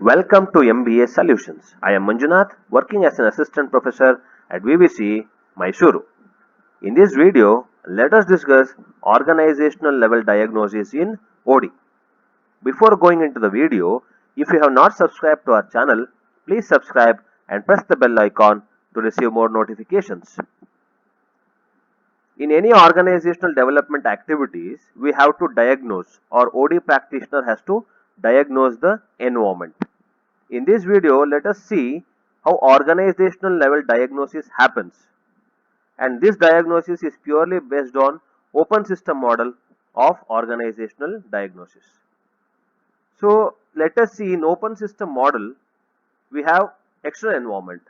Welcome to MBA Solutions. I am Manjunath, working as an assistant professor at VVC, Mysuru. In this video, let us discuss organizational level diagnosis in OD. Before going into the video, if you have not subscribed to our channel, please subscribe and press the bell icon to receive more notifications. In any organizational development activities, we have to diagnose, or OD practitioner has to diagnose the environment. In this video, let us see how organizational level diagnosis happens. And this diagnosis is purely based on open system model of organizational diagnosis. So let us see, in open system model, we have external environment.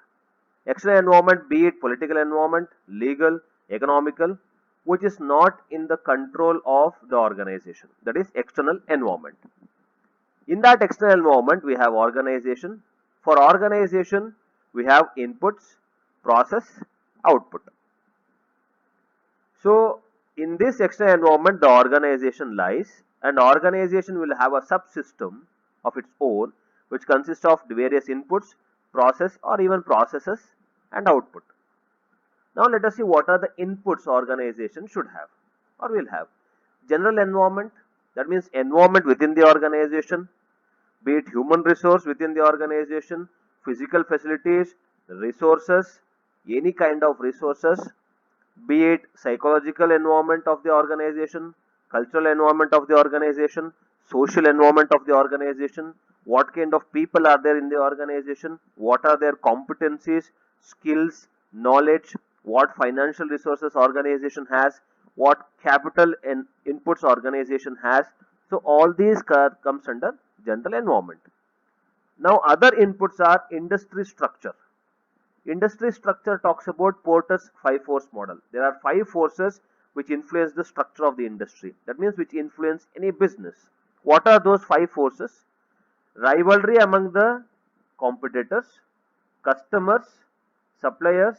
External environment, be it political environment, legal, economical, which is not in the control of the organization. That is external environment. In that external environment, we have organization. For organization, we have inputs, process, output. So, in this external environment, the organization lies, and organization will have a subsystem of its own, which consists of the various inputs, process or even processes and output. Now, let us see what are the inputs organization should have or will have. General environment, that means environment within the organization, be it human resource within the organization, physical facilities, resources, any kind of resources, be it psychological environment of the organization, cultural environment of the organization, social environment of the organization, what kind of people are there in the organization, what are their competencies, skills, knowledge, what financial resources organization has, what capital and inputs organization has. So all these comes under general environment. Now other inputs are industry structure. Industry structure talks about Porter's 5-force model. There are 5 forces which influence the structure of the industry. That means which influence any business. What are those 5 forces? Rivalry among the competitors, customers, suppliers,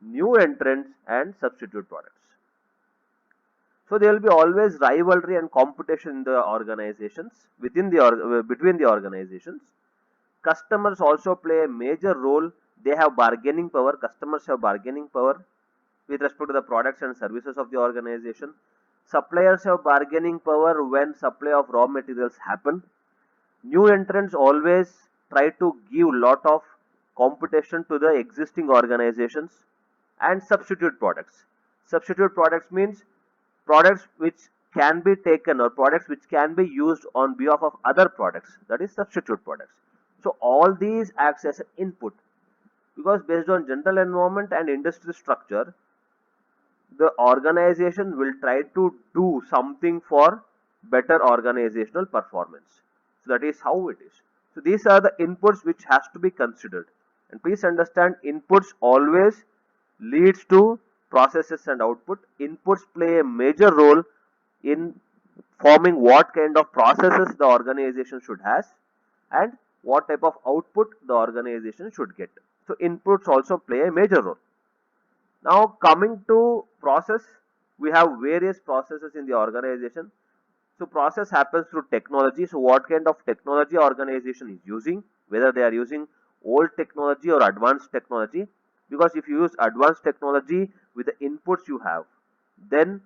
new entrants and substitute products. So there will be always rivalry and competition in the organizations, between the organizations. Customers also play a major role. They have bargaining power. Customers have bargaining power with respect to the products and services of the organization. Suppliers have bargaining power when supply of raw materials happen. New entrants always try to give lot of competition to the existing organizations. And substitute products. Substitute products means products which can be taken or products which can be used on behalf of other products, that is substitute products. So all these acts as an input, because based on general environment and industry structure, the organization will try to do something for better organizational performance. So that is how it is. So these are the inputs which has to be considered, and please understand, inputs always leads to processes and output. Inputs play a major role in forming what kind of processes the organization should has and what type of output the organization should get. So inputs also play a major role. Now coming to process, we have various processes in the organization. So process happens through technology. So what kind of technology organization is using, whether they are using old technology or advanced technology. Because if you use advanced technology with the inputs you have, then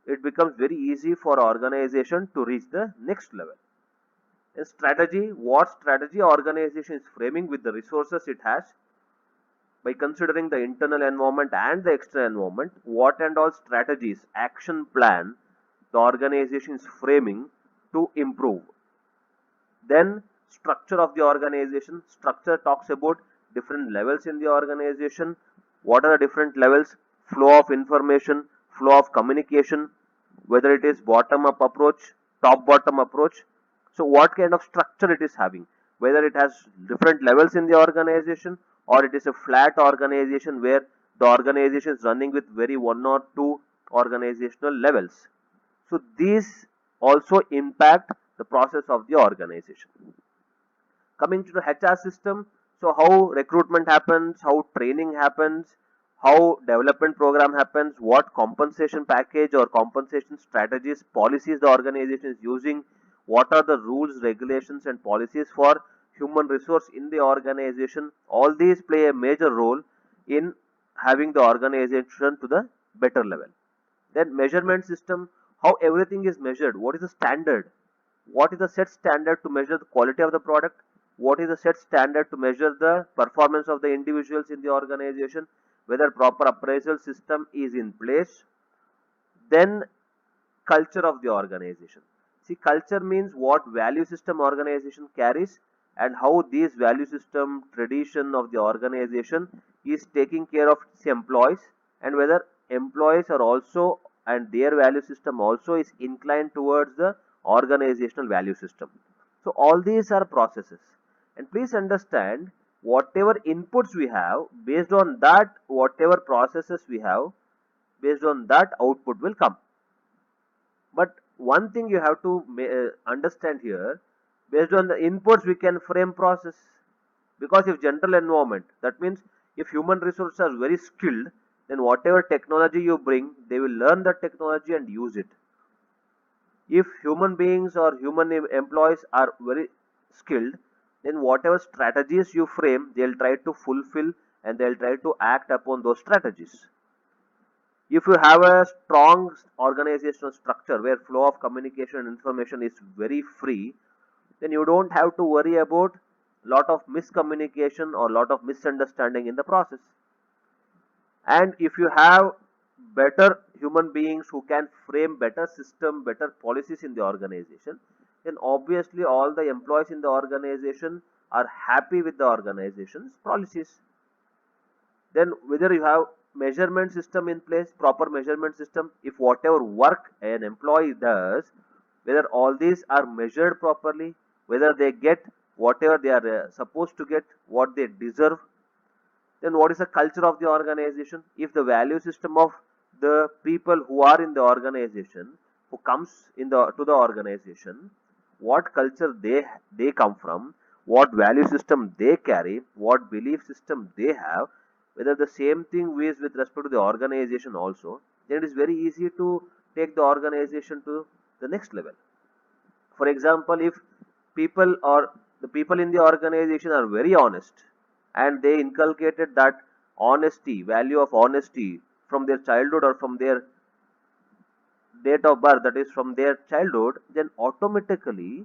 it becomes very easy for organization to reach the next level. In strategy, what strategy organization is framing with the resources it has, by considering the internal environment and the external environment, what and all strategies, action plan the organization is framing to improve. Then structure of the organization. Structure talks about different levels in the organization. What are the different levels? Flow of information, flow of communication, whether it is bottom up approach, top bottom approach. So what kind of structure it is having, whether it has different levels in the organization or it is a flat organization where the organization is running with very 1 or 2 organizational levels. So these also impact the process of the organization. Coming to the HR system, so how recruitment happens, how training happens, how development program happens, what compensation package or compensation strategies, policies the organization is using, what are the rules, regulations and policies for human resource in the organization, all these play a major role in having the organization to the better level. Then measurement system, how everything is measured, what is the standard, what is the set standard to measure the quality of the product, what is the set standard to measure the performance of the individuals in the organization, whether proper appraisal system is in place. Then culture of the organization. See, culture means what value system organization carries and how these value system tradition of the organization is taking care of its employees, and whether employees are also and their value system also is inclined towards the organizational value system. So all these are processes, and please understand, whatever inputs we have, based on that, whatever processes we have, based on that output will come. But one thing you have to understand here, based on the inputs we can frame process. Because if general environment, that means if human resources are very skilled, then whatever technology you bring, they will learn that technology and use it. If human beings or human employees are very skilled, then whatever strategies you frame, they'll try to fulfill and they'll try to act upon those strategies. If you have a strong organizational structure where flow of communication and information is very free, then you don't have to worry about lot of miscommunication or lot of misunderstanding in the process. And if you have better human beings who can frame better system, better policies in the organization, then obviously all the employees in the organization are happy with the organization's policies. Then whether you have measurement system in place, proper measurement system, if whatever work an employee does, whether all these are measured properly, whether they get whatever they are supposed to get, what they deserve. Then what is the culture of the organization? If the value system of the people who are in the organization, who comes in the to the organization, what culture they come from, what value system they carry, what belief system they have, whether the same thing is with respect to the organization also, then it is very easy to take the organization to the next level. For example, if people or the people in the organization are very honest and they inculcated that honesty, value of honesty from their childhood or from their date of birth, that is from their childhood, then automatically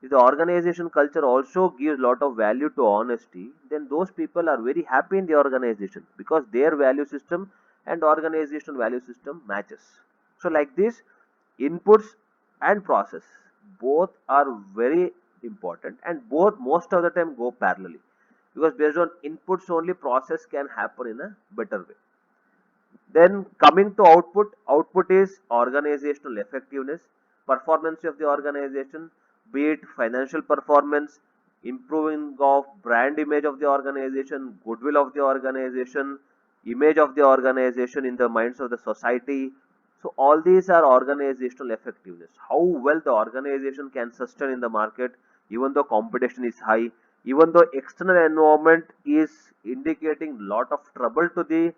if the organization culture also gives lot of value to honesty, then those people are very happy in the organization because their value system and organizational value system matches. So like this, inputs and process both are very important, and both most of the time go parallelly, because based on inputs only process can happen in a better way. Then coming to output, output is organizational effectiveness, performance of the organization, be it financial performance, improving of brand image of the organization, goodwill of the organization, image of the organization in the minds of the society. So all these are organizational effectiveness. How well the organization can sustain in the market, even though competition is high, even though external environment is indicating lot of trouble to the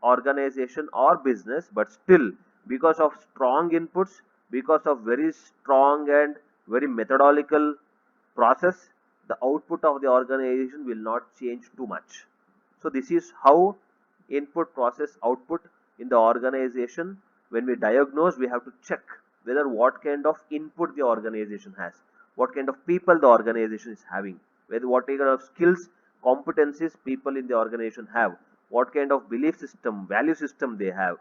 organization or business, but still because of strong inputs, because of very strong and very methodological process, the output of the organization will not change too much. So this is how input, process, output in the organization. When we diagnose, we have to check whether what kind of input the organization has, what kind of people the organization is having, whether what kind of skills, competencies people in the organization have, what kind of belief system, value system they have,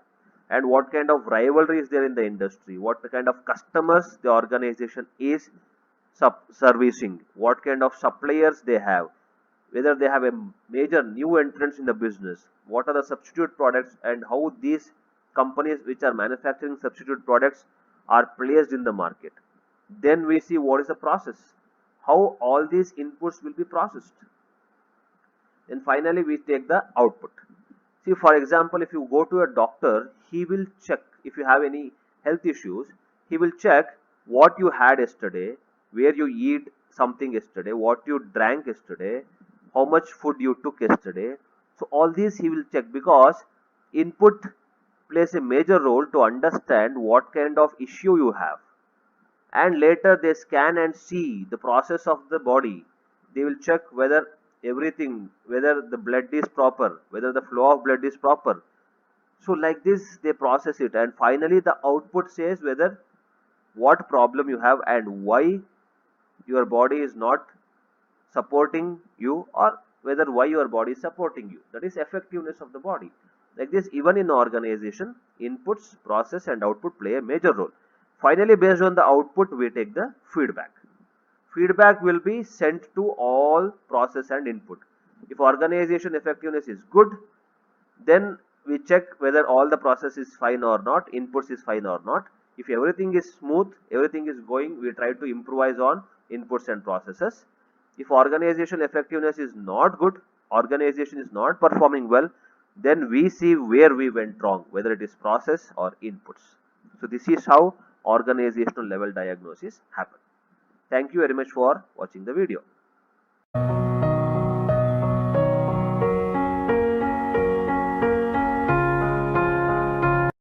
and what kind of rivalry is there in the industry, what kind of customers the organization is servicing, what kind of suppliers they have, whether they have a major new entrants in the business, what are the substitute products, and how these companies which are manufacturing substitute products are placed in the market. Then we see what is the process, how all these inputs will be processed. Then finally we take the output. See, for example, if you go to a doctor, he will check if you have any health issues, he will check what you had yesterday, where you eat something yesterday, what you drank yesterday, how much food you took yesterday. So all these he will check, because input plays a major role to understand what kind of issue you have. And later they scan and see the process of the body, they will check whether everything, whether the blood is proper, whether the flow of blood is proper. So like this they process it, and finally the output says whether what problem you have and why your body is not supporting you, or whether why your body is supporting you. That is effectiveness of the body. Like this, even in organization, inputs, process and output play a major role. Finally, based on the output, we take the feedback. Feedback will be sent to all process and input. If organization effectiveness is good, then we check whether all the process is fine or not, inputs is fine or not. If everything is smooth, everything is going, we try to improvise on inputs and processes. If organization effectiveness is not good, organization is not performing well, then we see where we went wrong, whether it is process or inputs. So this is how organizational level diagnosis happen. Thank you very much for watching the video.